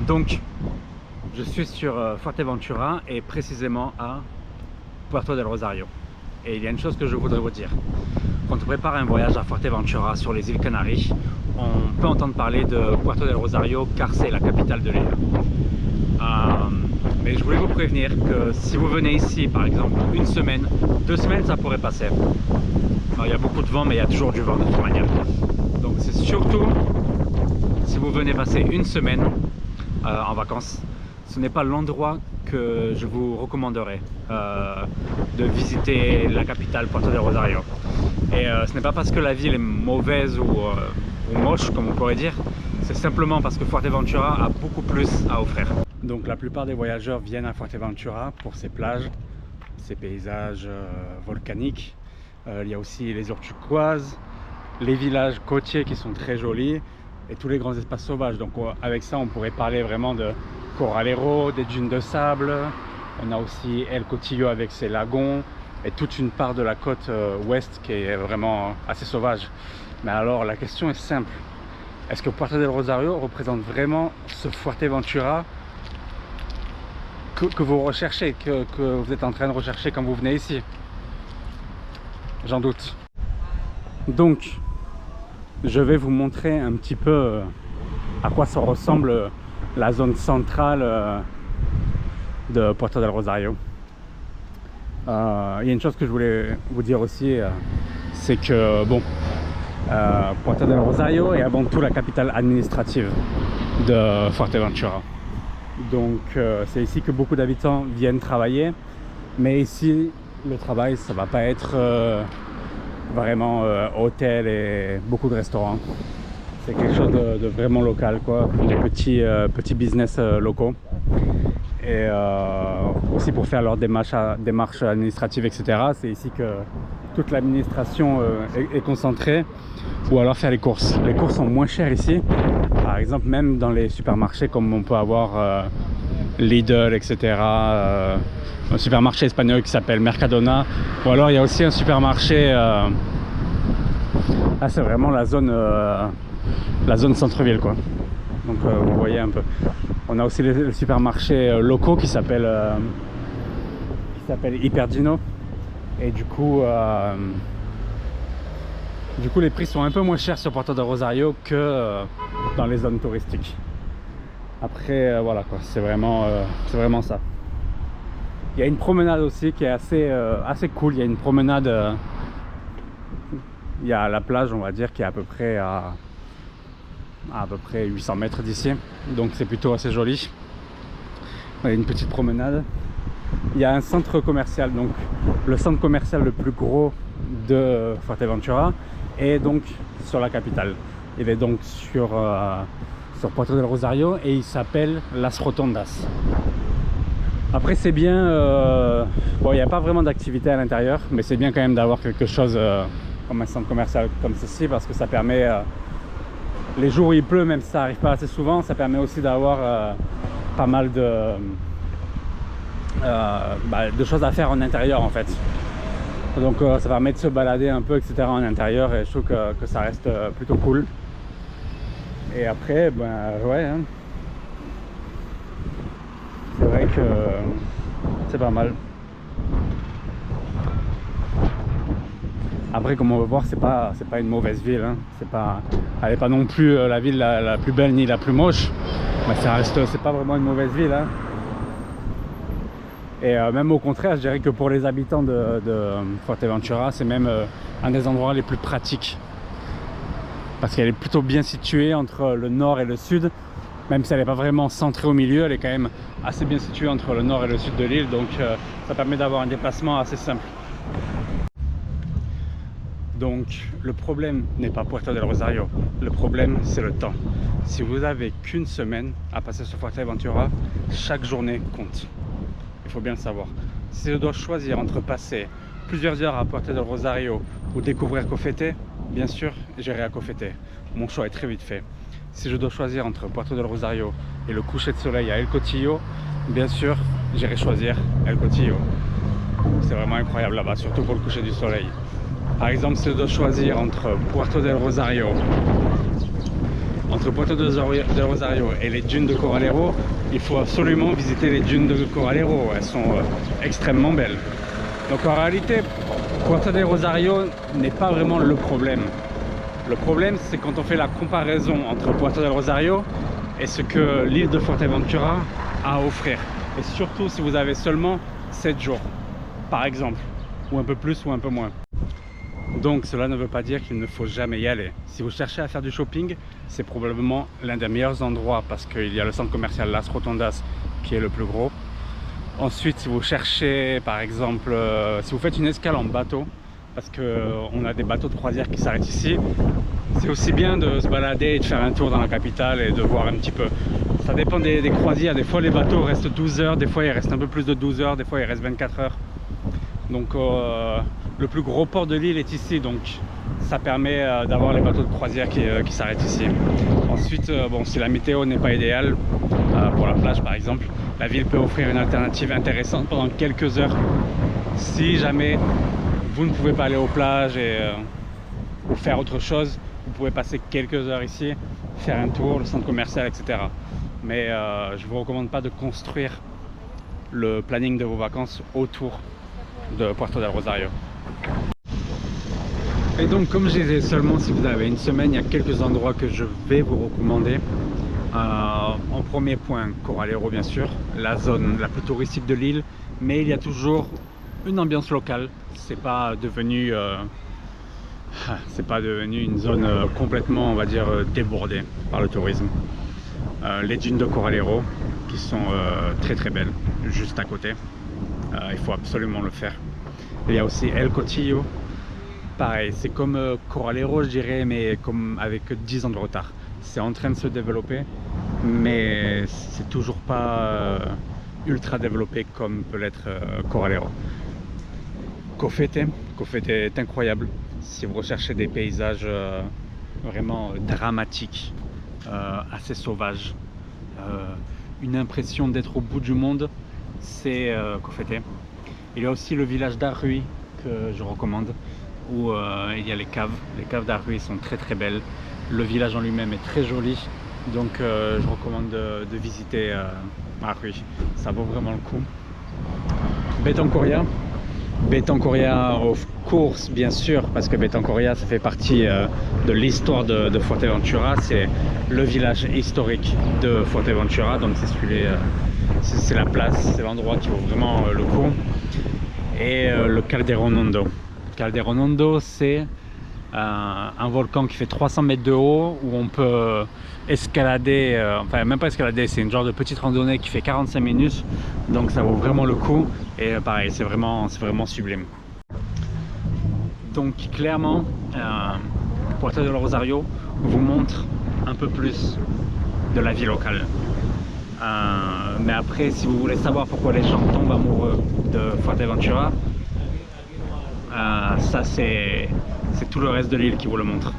Donc, je suis sur Fuerteventura et précisément à Puerto del Rosario. Et il y a une chose que je voudrais vous dire. Quand on prépare un voyage à Fuerteventura sur les îles Canaries, on peut entendre parler de Puerto del Rosario car c'est la capitale de l'île. Mais je voulais vous prévenir que si vous venez ici, par exemple, une semaine, 2 semaines, ça pourrait passer. Alors, il y a beaucoup de vent, mais il y a toujours du vent de toute manière. Donc c'est surtout si vous venez passer une semaine en vacances, ce n'est pas l'endroit que je vous recommanderais de visiter la capitale Puerto del Rosario. Et ce n'est pas parce que la ville est mauvaise ou moche, comme on pourrait dire, c'est simplement parce que Fuerteventura a beaucoup plus à offrir. Donc la plupart des voyageurs viennent à Fuerteventura pour ses plages, ses paysages volcaniques. Il y a aussi les eaux turquoises, les villages côtiers qui sont très jolis et tous les grands espaces sauvages. Donc avec ça, on pourrait parler vraiment de Corralero, des dunes de sable. On a aussi El Cotillo avec ses lagons et toute une part de la côte ouest qui est vraiment assez sauvage. Mais alors la question est simple. Est-ce que Puerto del Rosario représente vraiment ce Fuerteventura que vous recherchez, que vous êtes en train de rechercher quand vous venez ici? J'en doute. Donc, je vais vous montrer un petit peu à quoi ça ressemble la zone centrale de Puerto del Rosario. Il y a une chose que je voulais vous dire aussi, c'est que bon, Puerto del Rosario est avant tout la capitale administrative de Fuerteventura. Donc c'est ici que beaucoup d'habitants viennent travailler, mais ici le travail ça va pas être vraiment hôtel et beaucoup de restaurants. C'est quelque chose de vraiment local, quoi, des petits business locaux. Et aussi pour faire leurs démarches administratives, etc. C'est ici que toute l'administration est concentrée, ou alors faire les courses. Les courses sont moins chères ici. Par exemple, même dans les supermarchés comme on peut avoir Lidl, etc. Un supermarché espagnol qui s'appelle Mercadona. Ou alors il y a aussi un supermarché... là c'est vraiment la zone centre-ville, quoi. Donc vous voyez un peu. On a aussi les supermarchés locaux qui s'appellent Hypergino. Et du coup les prix sont un peu moins chers sur Puerto del Rosario que dans les zones touristiques. Après voilà quoi, c'est vraiment ça. Il y a une promenade aussi qui est assez cool. Il y a une promenade, il y a la plage, on va dire, qui est à peu près 800 mètres d'ici, donc c'est plutôt assez joli. Il y a une petite promenade. Il y a un centre commercial, donc le centre commercial le plus gros de Fuerteventura est donc sur la capitale. Il est donc sur Puerto del Rosario et il s'appelle Las Rotondas. Après c'est bien, bon il n'y a pas vraiment d'activité à l'intérieur, mais c'est bien quand même d'avoir quelque chose comme un centre commercial comme ceci, parce que ça permet, les jours où il pleut, même si ça n'arrive pas assez souvent, ça permet aussi d'avoir pas mal de choses à faire en intérieur en fait. Donc ça permet de se balader un peu, etc. en intérieur, et je trouve que ça reste plutôt cool. Et après, ouais, hein. C'est vrai que c'est pas mal. Après, comme on peut voir, c'est pas une mauvaise ville, hein. Elle n'est pas non plus la ville la plus belle ni la plus moche, mais c'est pas vraiment une mauvaise ville, hein. Et même au contraire, je dirais que pour les habitants de Fuerteventura, c'est même un des endroits les plus pratiques, parce qu'elle est plutôt bien située entre le nord et le sud. Même si elle n'est pas vraiment centrée au milieu, elle est quand même assez bien située entre le nord et le sud de l'île, donc ça permet d'avoir un déplacement assez simple. Donc le problème n'est pas Puerto del Rosario, le problème c'est le temps. Si vous avez qu'une semaine à passer sur Fuerteventura, chaque journée compte. Il faut bien le savoir. Si je dois choisir entre passer plusieurs heures à Puerto del Rosario ou découvrir Cofete, bien sûr j'irai à Cofete. Mon choix est très vite fait. Si je dois choisir entre Puerto del Rosario et le coucher de soleil à El Cotillo, bien sûr j'irai choisir El Cotillo. C'est vraiment incroyable là-bas, surtout pour le coucher du soleil. Par exemple, si je dois choisir entre Puerto del Rosario entre Puerto del Rosario et les dunes de Corralero, il faut absolument visiter les dunes de Corralero. Elles sont extrêmement belles. Donc en réalité, Puerto del Rosario n'est pas vraiment le problème. Le problème, c'est quand on fait la comparaison entre Puerto del Rosario et ce que l'île de Fuerteventura a à offrir. Et surtout si vous avez seulement 7 jours, par exemple, ou un peu plus ou un peu moins. Donc cela ne veut pas dire qu'il ne faut jamais y aller. Si vous cherchez à faire du shopping, c'est probablement l'un des meilleurs endroits parce qu'il y a le centre commercial Las Rotondas qui est le plus gros. Ensuite, si vous cherchez, par exemple, si vous faites une escale en bateau, parce qu'on a des bateaux de croisière qui s'arrêtent ici, c'est aussi bien de se balader et de faire un tour dans la capitale et de voir un petit peu. Ça dépend des croisières, des fois les bateaux restent 12 heures, des fois il reste un peu plus de 12 heures, des fois il reste 24 heures. Donc le plus gros port de l'île est ici, donc ça permet d'avoir les bateaux de croisière qui s'arrêtent ici. Ensuite, bon, si la météo n'est pas idéale, pour la plage par exemple, la ville peut offrir une alternative intéressante pendant quelques heures. Si jamais vous ne pouvez pas aller aux plages ou faire autre chose, vous pouvez passer quelques heures ici, faire un tour, le centre commercial, etc. Mais je ne vous recommande pas de construire le planning de vos vacances autour de Puerto del Rosario. Et donc, comme je disais, seulement si vous avez une semaine, il y a quelques endroits que je vais vous recommander. En premier point, Corralero bien sûr, la zone la plus touristique de l'île, mais il y a toujours une ambiance locale. C'est pas devenu une zone complètement, on va dire, débordée par le tourisme. Les dunes de Corralero qui sont très très belles, juste à côté. Il faut absolument le faire. Il y a aussi El Cotillo. Pareil, c'est comme Corralero, je dirais, mais comme avec 10 ans de retard. C'est en train de se développer, mais c'est toujours pas ultra développé comme peut l'être Corralero. Cofete est incroyable si vous recherchez des paysages vraiment dramatiques, assez sauvages, une impression d'être au bout du monde, c'est Cofete. Il y a aussi le village d'Arruy que je recommande, où il y a les caves d'Arruy sont très très belles. Le village en lui-même est très joli, donc je recommande de visiter Arruy, ça vaut vraiment le coup. Betancoria of course, bien sûr, parce que Betancoria ça fait partie de l'histoire de Fuerteventura, c'est le village historique de Fuerteventura, donc c'est la place, c'est l'endroit qui vaut vraiment le coup. Et le Calderón Hondo. Calderón Hondo, c'est un volcan qui fait 300 mètres de haut, où on peut escalader, enfin même pas escalader, c'est une genre de petite randonnée qui fait 45 minutes, donc ça vaut vraiment le coup. Et pareil, c'est vraiment sublime. Donc clairement, Puerto del Rosario vous montre un peu plus de la vie locale. Mais après, si vous voulez savoir pourquoi les gens tombent amoureux de Fuerteventura, ça c'est tout le reste de l'île qui vous le montre.